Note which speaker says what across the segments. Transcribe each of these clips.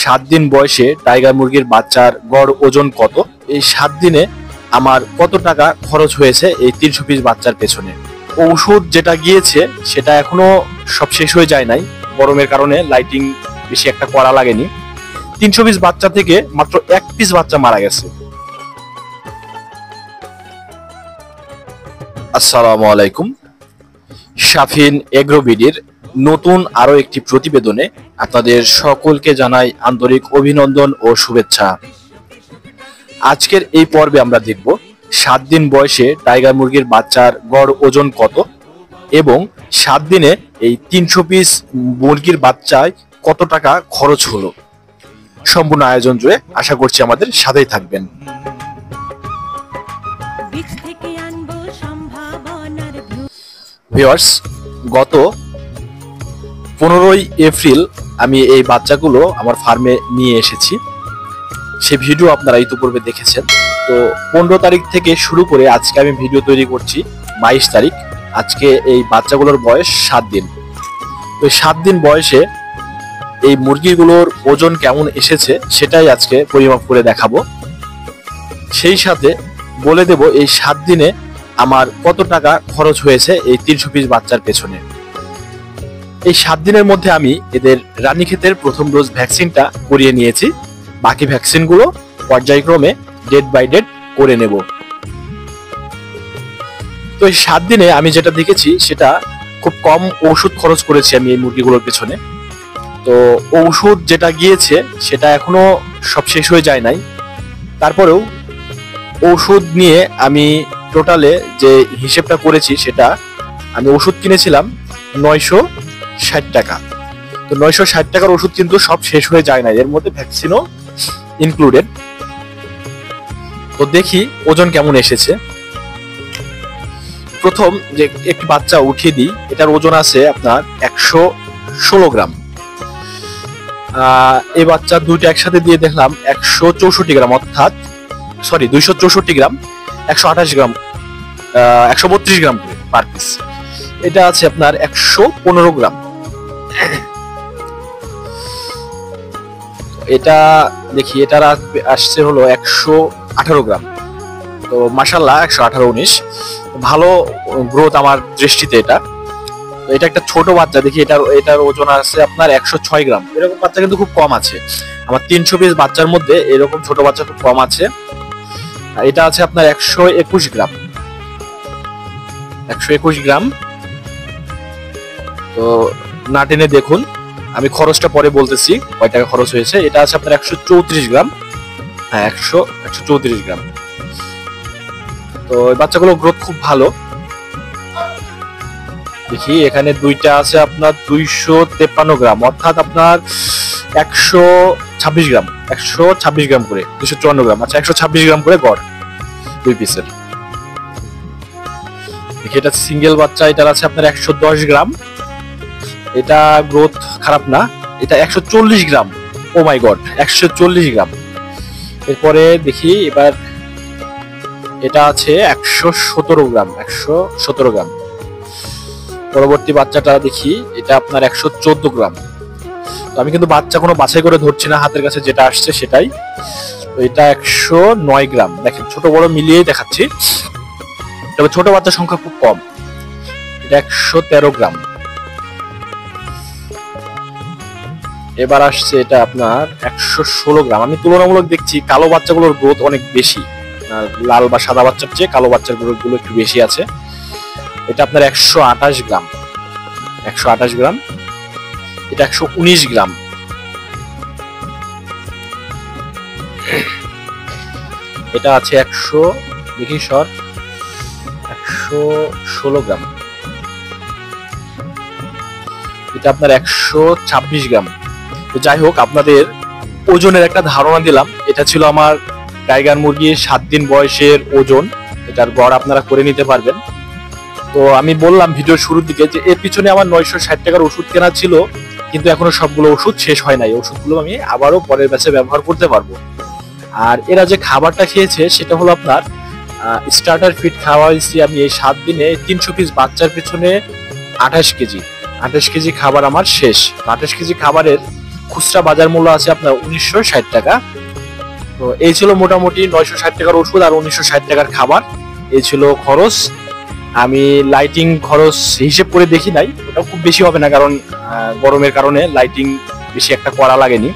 Speaker 1: 7 দিন বয়সে টাইগার মুরগির বাচ্চার গড় ওজন কত, এই 7 দিনে আমার কত টাকা খরচ হয়েছে এই 300 পিস বাচ্চার পেছনে। ঔষধ যেটা গিয়েছে সেটা এখনো সব শেষ হয়ে যায় নাই, গরমের কারণে লাইটিং বেশি একটা করা লাগেনি। 300 পিস বাচ্চা থেকে মাত্র 1 পিস বাচ্চা মারা গেছে। আসসালামু আলাইকুম, শাফিন এগ্রোবিডির নতুন আরো একটি প্রতিবেদনে আপনাদের সকলকে জানাই আন্তরিক অভিনন্দন ও শুভেচ্ছা। আজকের এই পর্বে আমরা দেখব 7 দিন বয়সে টাইগার মুরগির বাচ্চার গড় ওজন কত এবং 7 দিনে এই 300 পিস মুরগির বাচ্চায় কত টাকা খরচ হলো। সম্পূর্ণ আয়োজন জুড়ে আশা করছি আমাদের সাথেই থাকবেন। ভিউয়ার্স, গত 15ই এপ্রিল আমি এই বাচ্চাগুলো আমার ফার্মে নিয়ে এসেছি, সে ভিডিও আপনারা ইতিপূর্বে দেখেছেন। তো 15 তারিখ থেকে শুরু করে আজকে আমি ভিডিও তৈরি করছি 22 তারিখ। আজকে এই বাচ্চাগুলোর বয়স 7 দিন। তো 7 দিন বয়সে এই মুরগিগুলোর ওজন কেমন এসেছে সেটাই আজকে পরিমাপ করে দেখাবো। সেই সাথে বলে দেব এই 7 দিনে আমার কত টাকা খরচ হয়েছে এই 300 পিস বাচ্চার পেছনে। এই 7 দিনের মধ্যে আমি এদের রানীক্ষেতের প্রথম ডোজ ভ্যাকসিনটা করিয়ে নিয়েছি, বাকি ভ্যাকসিনগুলো পর্যায়ক্রমে ডেট বাই ডেট করে নেব। তো এই 7 দিনে আমি যেটা দেখেছি সেটা খুব কম ওষুধ খরচ করেছি আমি এই মুরগিগুলোর পেছনে। তো ঔষধ যেটা গিয়েছে সেটা এখনো সব শেষ হয়ে যায় নাই, তারপরেও ওষুধ নিয়ে আমি টোটালে যে হিসেবটা করেছি সেটা আমি ওষুধ কিনেছিলাম 960 টাকা। তো 960 টাকার ওষুধ কিন্তু সব শেষ হয়ে যায় না, এর মধ্যে ভ্যাকসিনও ইনক্লুডেড। তো দেখি ওজন কেমন এসেছে। প্রথম যে একটি বাচ্চা উঠিয়ে দিই, এটার ওজন আছে আপনার 116 গ্রাম। এই বাচ্চা দুইটা একসাথে দিয়ে দেখলাম 164 গ্রাম, অর্থাৎ 264 গ্রাম, 128 গ্রাম, 132 গ্রাম করে পার পিস। এটা আছে আপনার 115 গ্রাম। এটা দেখি এটার আসছে হলো 118 গ্রাম। তো মাশাআল্লাহ 118-19 ভালো গ্রোথ আমার দৃষ্টিতে। এটা একটা ছোট বাচ্চা, দেখি এটার ওজন আছে আপনার 106 গ্রাম। এরকম বাচ্চা কিন্তু খুব কম আছে আমার 300 পিস বাচ্চার মধ্যে, এরকম ছোট বাচ্চা খুব কম আছে। এটা আছে আপনার 121 গ্রাম, 121 গ্রাম। তো না টেনে দেখুন, আমি খরচটা পরে বলতেছি কয় টাকা খরচ হয়েছে। এটা আছে আপনার 134 গ্রাম, হ্যাঁ 134 গ্রাম। তো এই বাচ্চাগুলো গ্রোথ খুব ভালো। দেখি এখানে দুইটা আছে আপনার 253 গ্রাম, অর্থাৎ আপনার 126 গ্রাম, 126 গ্রাম করে, 254 গ্রাম, আচ্ছা 126 গ্রাম করে গড় দুই পিসের। দেখি এটা সিঙ্গেল বাচ্চা, এটার আছে আপনার 110 গ্রাম। এটা গ্রোথ খারাপ না, এটা 140 গ্রাম। ও মাই গড, 140 গ্রাম। এরপরে দেখি এবার এটা আছে 117 গ্রাম, 117 গ্রাম। পরবর্তী বাচ্চাটা দেখি, এটা আপনার 114 গ্রাম। তো আমি কিন্তু বাচ্চা কোনো বাছাই করে ধরছি না, হাতের কাছে যেটা আসছে সেটাই। তো এটা 109 গ্রাম। দেখেন ছোট বড় মিলিয়েই দেখাচ্ছি, তবে ছোট বাচ্চার সংখ্যা খুব কম। এটা 113 গ্রাম। এবার আসছে এটা আপনার 116 গ্রাম। আমি তুলনামূলক দেখছি কালো বাচ্চাগুলোর গ্রোথ অনেক বেশি, লাল বা সাদা বাচ্চার চেয়ে কালো বাচ্চার গ্রোথ গুলো একটু বেশি আছে। এটা আপনার 128 গ্রাম, 128 গ্রাম। এটা 119 গ্রাম। এটা আছে 116 গ্রাম। এটা আপনার 126 গ্রাম। তো যাই হোক, আপনাদের ওজনের একটা ধারণা দিলাম। এটা ছিল আমার টাইগার মুরগির 7 দিন বয়সের ওজন। এটার গড় আপনারা করে নিতে পারবেন। তো আমি বললাম ভিডিওর শুরুর দিকে যে এর পিছনে আমার 960 টাকার ওষুধ কেনা ছিল, কিন্তু এখনো সবগুলো ওষুধ শেষ হয় নাই। ওষুধগুলো আমি আবারও পরের ব্যাচে ব্যবহার করতে পারবো। আর এরা যে খাবারটা খেয়েছে সেটা হলো আপনার স্টার্টার ফিড খাওয়াইছি আমি এই 7 দিনে 300 পিস বাচ্চার পিছনে 28 কেজি খাবার আমার শেষ। 28 কেজি খাবারের খুচরা বাজার মূল্য আছে আপনার 1960 টাকা। তো এই ছিল মোটামুটি 960 টাকার ওষুধ আর 1960 টাকার খাবার। এই ছিল খরচ। আমি লাইটিং খরচ হিসেব করে দেখি নাই, ওটা খুব বেশি হবে না, কারণ গরমের কারণে লাইটিং বেশি একটা করা লাগেনি।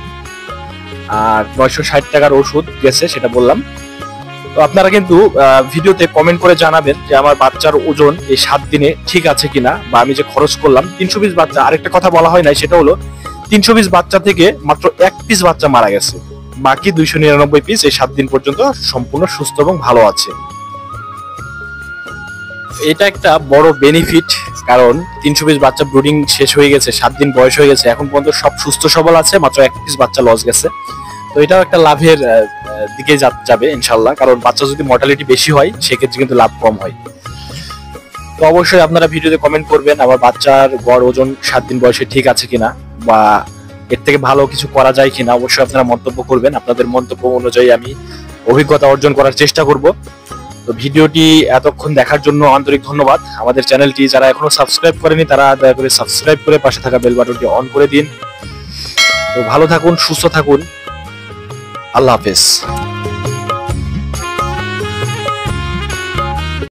Speaker 1: আর 960 টাকার ওষুধ গেছে সেটা বললাম। তো আপনারা কিন্তু ভিডিওতে কমেন্ট করে জানাবেন যে আমার বাচ্চার ওজন এই 7 দিনে ঠিক আছে কিনা, বা আমি যে খরচ করলাম 320 বাচ্চা। আরেকটা কথা বলা হয় নাই, সেটা হলো 320 বাচ্চা থেকে মাত্র 1 পিস বাচ্চা মারা গেছে, বাকি 299 পিস এই 7 দিন পর্যন্ত সম্পূর্ণ সুস্থ এবং ভালো আছে। এটা একটা বড় বেনিফিট, কারণ 320 বাচ্চা ব্রুডিং শেষ হয়ে গেছে, 7 দিন বয়স হয়ে গেছে, এখন পর্যন্ত সব সুস্থ সবল আছে, মাত্র 1 পিস বাচ্চা লস গেছে। তো এটাও একটা লাভের দিকে যাবে ইনশাল্লাহ, কারণ বাচ্চা যদি মর্টালিটি বেশি হয় সেক্ষেত্রে কিন্তু লাভ কম হয়। তো অবশ্যই আপনারা ভিডিওতে কমেন্ট করবেন আমার বাচ্চার গড় ওজন 7 দিন বয়সে ঠিক আছে কিনা, বা এর থেকে ভালো কিছু করা যায় কিনা। অবশ্যই আপনারা মন্তব্য করবেন, আপনাদের মন্তব্য অনুযায়ী আমি অভিজ্ঞতা অর্জন করার চেষ্টা করব। তো ভিডিওটি এতক্ষণ দেখার জন্য আন্তরিক ধন্যবাদ। আমাদের চ্যানেলটি যারা এখনো সাবস্ক্রাইব করেনি তারা দয়া করে সাবস্ক্রাইব করে পাশে থাকা বেল বাটনটি অন করে দিন। তো ভালো থাকুন, সুস্থ থাকুন, আল্লাহ হাফেজ।